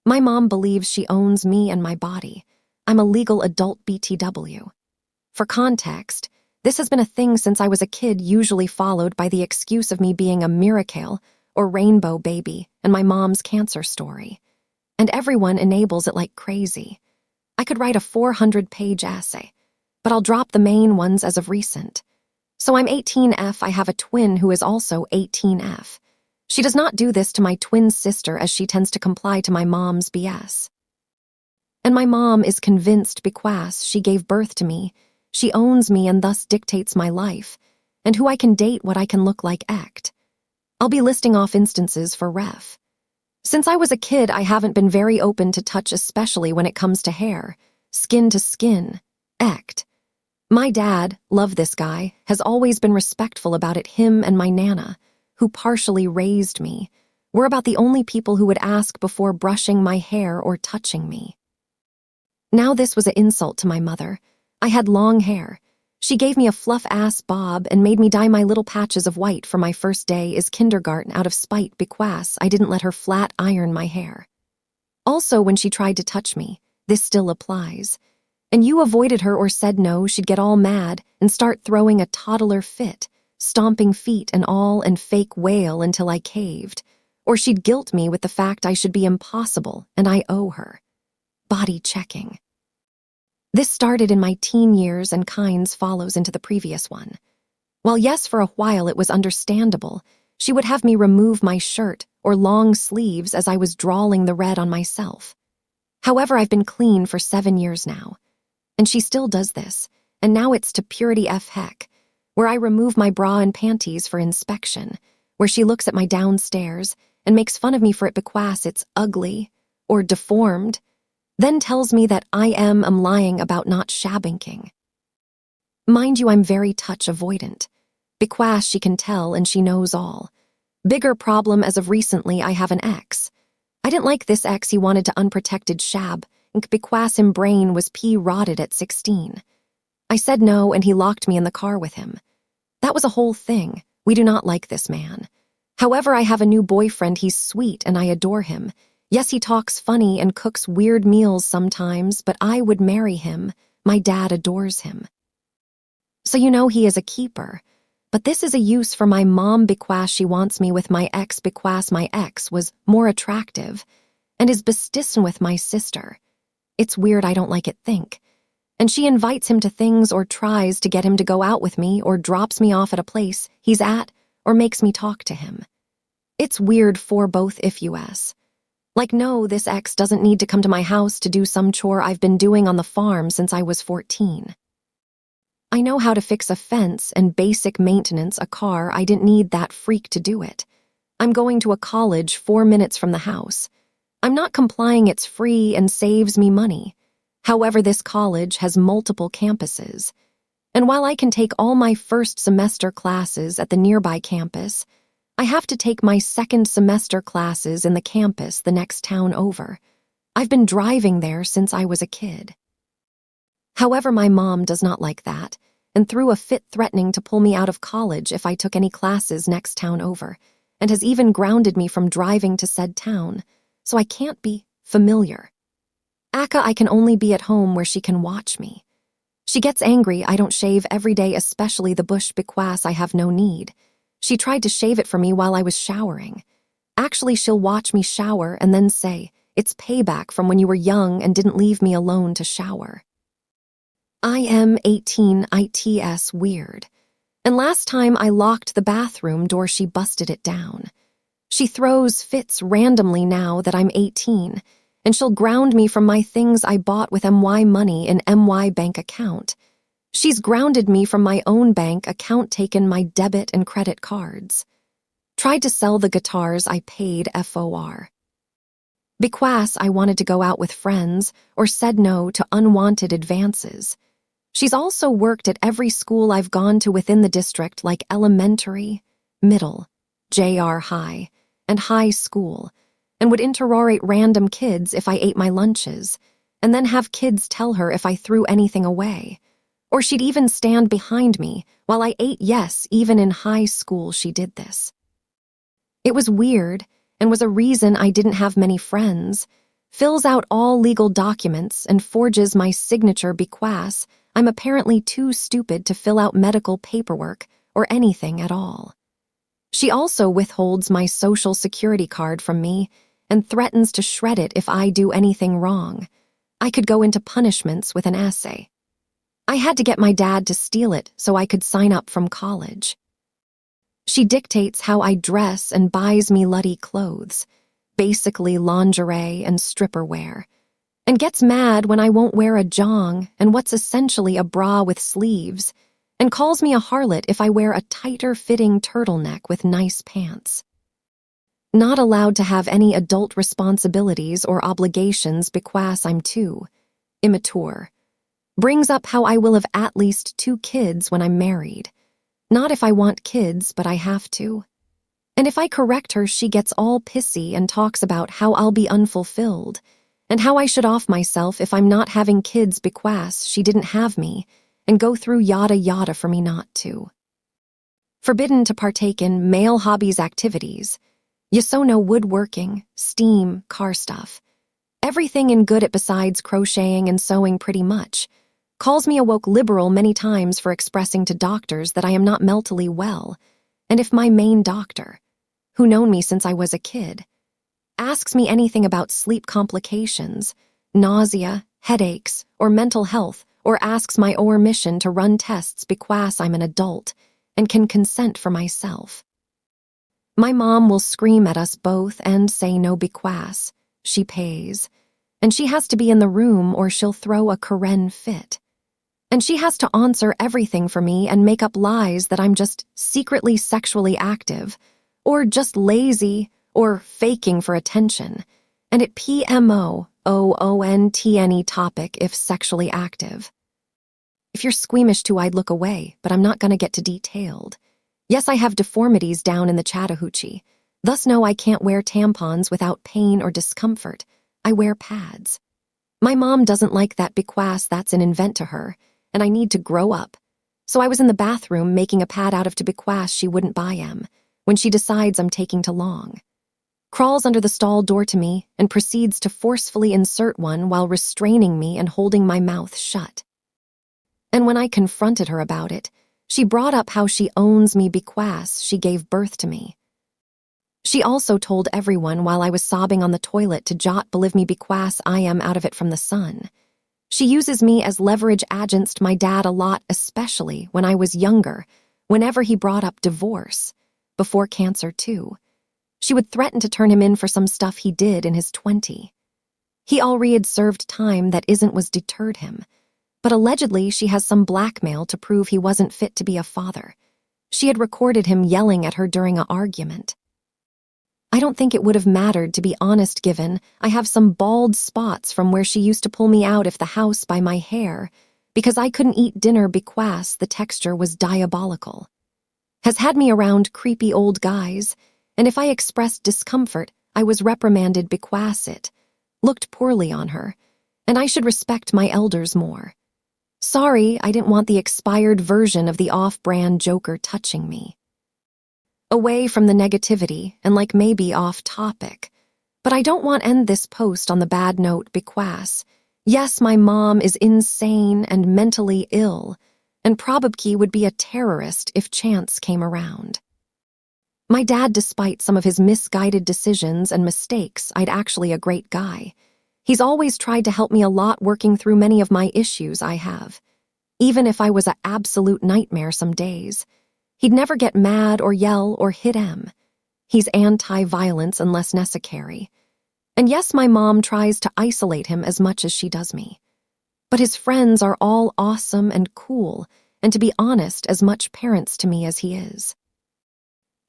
My mom believes she owns me and my body. I'm a legal adult BTW. For context, this has been a thing since I was a kid, usually followed by the excuse of me being a miracle or rainbow baby and my mom's cancer story. And everyone enables it like crazy. I could write a 400-page essay, but I'll drop the main ones as of recent. So I'm 18F. I have a twin who is also 18F. She does not do this to my twin sister as she tends to comply to my mom's BS. And my mom is convinced because she gave birth to me, she owns me and thus dictates my life, and who I can date, what I can look like, act. I'll be listing off instances for ref. Since I was a kid, I haven't been very open to touch, especially when it comes to hair, skin to skin, act. My dad, love this guy, has always been respectful about it. Him and my nana, who partially raised me, were about the only people who would ask before brushing my hair or touching me. Now this was an insult to my mother. I had long hair. She gave me a fluff-ass bob and made me dye my little patches of white for my first day is kindergarten out of spite because I didn't let her flat iron my hair. Also, when she tried to touch me, this still applies. And you avoided her or said no, she'd get all mad and start throwing a toddler fit, stomping feet and all, and fake wail until I caved. Or she'd guilt me with the fact I should be impossible and I owe her. Body checking. This started in my teen years and kinds follows into the previous one. While yes, for a while it was understandable, she would have me remove my shirt or long sleeves as I was drawling the red on myself. However, I've been clean for 7 years now. And she still does this, and now it's to purity F heck, where I remove my bra and panties for inspection, where she looks at my downstairs and makes fun of me for it because it's ugly or deformed, then tells me that I am lying about not shabinking. Mind you, I'm very touch avoidant, because she can tell and she knows all. Bigger problem as of recently, I have an ex. I didn't like this ex, he wanted to unprotected shab, and because him brain was rotted at 16. I said no and he locked me in the car with him. That was a whole thing. We do not like this man. However, I have a new boyfriend, he's sweet and I adore him. Yes, he talks funny and cooks weird meals sometimes, but I would marry him. My dad adores him. So you know he is a keeper. But this is a use for my mom because she wants me with my ex because my ex was more attractive and is bestissin with my sister. It's weird, I don't like it, think. And she invites him to things or tries to get him to go out with me or drops me off at a place he's at or makes me talk to him. It's weird for both if US. Like, no, this ex doesn't need to come to my house to do some chore I've been doing on the farm since I was 14. I know how to fix a fence and basic maintenance a car. I didn't need that freak to do it. I'm going to a college 4 minutes from the house. I'm not complying, it's free and saves me money. However, this college has multiple campuses. And while I can take all my first semester classes at the nearby campus, I have to take my second semester classes in the campus the next town over. I've been driving there since I was a kid. However, my mom does not like that and threw a fit threatening to pull me out of college if I took any classes next town over, and has even grounded me from driving to said town, so I can't be familiar. Aka, I can only be at home where she can watch me. She gets angry I don't shave every day, especially the bush because I have no need. She tried to shave it for me while I was showering. Actually, she'll watch me shower and then say, it's payback from when you were young and didn't leave me alone to shower. I am 18 ITS weird. And last time I locked the bathroom door, she busted it down. She throws fits randomly now that I'm 18, and she'll ground me from my things I bought with MY money in MY bank account. She's grounded me from my own bank account, taken my debit and credit cards. Tried to sell the guitars I paid FOR. Because I wanted to go out with friends or said no to unwanted advances. She's also worked at every school I've gone to within the district, like elementary, middle, JR high, and high school, and would interrogate random kids if I ate my lunches, and then have kids tell her if I threw anything away. Or she'd even stand behind me while I ate. Yes, even in high school she did this. It was weird and was a reason I didn't have many friends. fills out all legal documents, and forges my signature because I'm apparently too stupid to fill out medical paperwork or anything at all. She also withholds my social security card from me and threatens to shred it if I do anything wrong. I could go into punishments with an essay. I had to get my dad to steal it so I could sign up from college. She dictates how I dress and buys me luddy clothes, basically lingerie and stripper wear, and gets mad when I won't wear a jong and what's essentially a bra with sleeves, and calls me a harlot if I wear a tighter-fitting turtleneck with nice pants. Not allowed to have any adult responsibilities or obligations because I'm too immature. Brings up how I will have at least 2 kids when I'm married. Not if I want kids, but I have to. And if I correct her, she gets all pissy and talks about how I'll be unfulfilled and how I should off myself if I'm not having kids because she didn't have me, and go through yada yada for me not to. Forbidden to partake in male hobbies activities. You so know woodworking, steam, car stuff. Everything in good at besides crocheting and sewing pretty much. Calls me a woke liberal many times for expressing to doctors that I am not mentally well, and if my main doctor, who known me since I was a kid, asks me anything about sleep complications, nausea, headaches, or mental health, or asks my omission to run tests because I'm an adult and can consent for myself. My mom will scream at us both and say no because she pays, and she has to be in the room or she'll throw a Karen fit. And she has to answer everything for me and make up lies that I'm just secretly sexually active, or just lazy, or faking for attention, and it PMOOONTNE topic if sexually active. If you're squeamish too, I'd look away, but I'm not going to get too detailed. Yes, I have deformities down in the Chattahoochee, thus no, I can't wear tampons without pain or discomfort. I wear pads. My mom doesn't like that because that's an invent to her, and I need to grow up. So I was in the bathroom making a pad out of to because she wouldn't buy 'em, when she decides I'm taking too long. Crawls under the stall door to me and proceeds to forcefully insert one while restraining me and holding my mouth shut. And when I confronted her about it, she brought up how she owns me because she gave birth to me. She also told everyone while I was sobbing on the toilet to jot believe me because I am out of it from the sun. She uses me as leverage against my dad a lot, especially when I was younger, whenever he brought up divorce, before cancer too. She would threaten to turn him in for some stuff he did in his 20s. He already had served time that was deterred him, but allegedly she has some blackmail to prove he wasn't fit to be a father. She had recorded him yelling at her during an argument. I don't think it would have mattered, to be honest, given I have some bald spots from where she used to pull me out of the house by my hair because I couldn't eat dinner because the texture was diabolical. Has had me around creepy old guys, and if I expressed discomfort, I was reprimanded because it looked poorly on her, and I should respect my elders more. Sorry, I didn't want the expired version of the off-brand Joker touching me. Away from the negativity and like maybe off topic, but I don't want to end this post on the bad note because, yes, my mom is insane and mentally ill, and probably would be a terrorist if chance came around. My dad, despite some of his misguided decisions and mistakes, I'd actually a great guy. He's always tried to help me a lot working through many of my issues I have. Even if I was an absolute nightmare some days, he'd never get mad or yell or hit em. He's anti-violence unless necessary. And yes, my mom tries to isolate him as much as she does me. But his friends are all awesome and cool, and to be honest, as much parents to me as he is.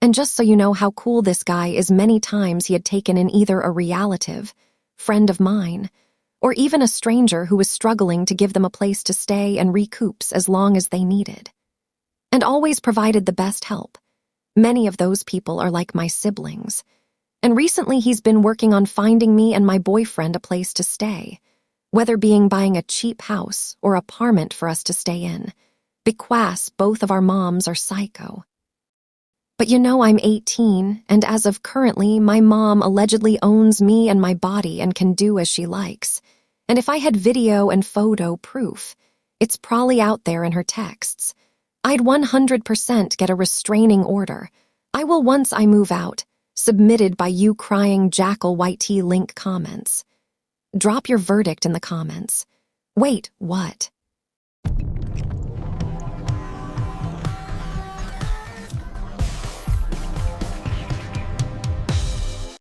And just so you know how cool this guy is, many times he had taken in either a relative, friend of mine, or even a stranger who was struggling to give them a place to stay and recoups as long as they needed. And always provided the best help. Many of those people are like my siblings. And recently he's been working on finding me and my boyfriend a place to stay, whether being buying a cheap house or apartment for us to stay in, because both of our moms are psycho. But you know I'm 18, and as of currently, my mom allegedly owns me and my body and can do as she likes. And if I had video and photo proof, it's probably out there in her texts. I'd 100% get a restraining order. I will once I move out, submitted by you crying jackal white tea link comments. Drop your verdict in the comments. Wait, what?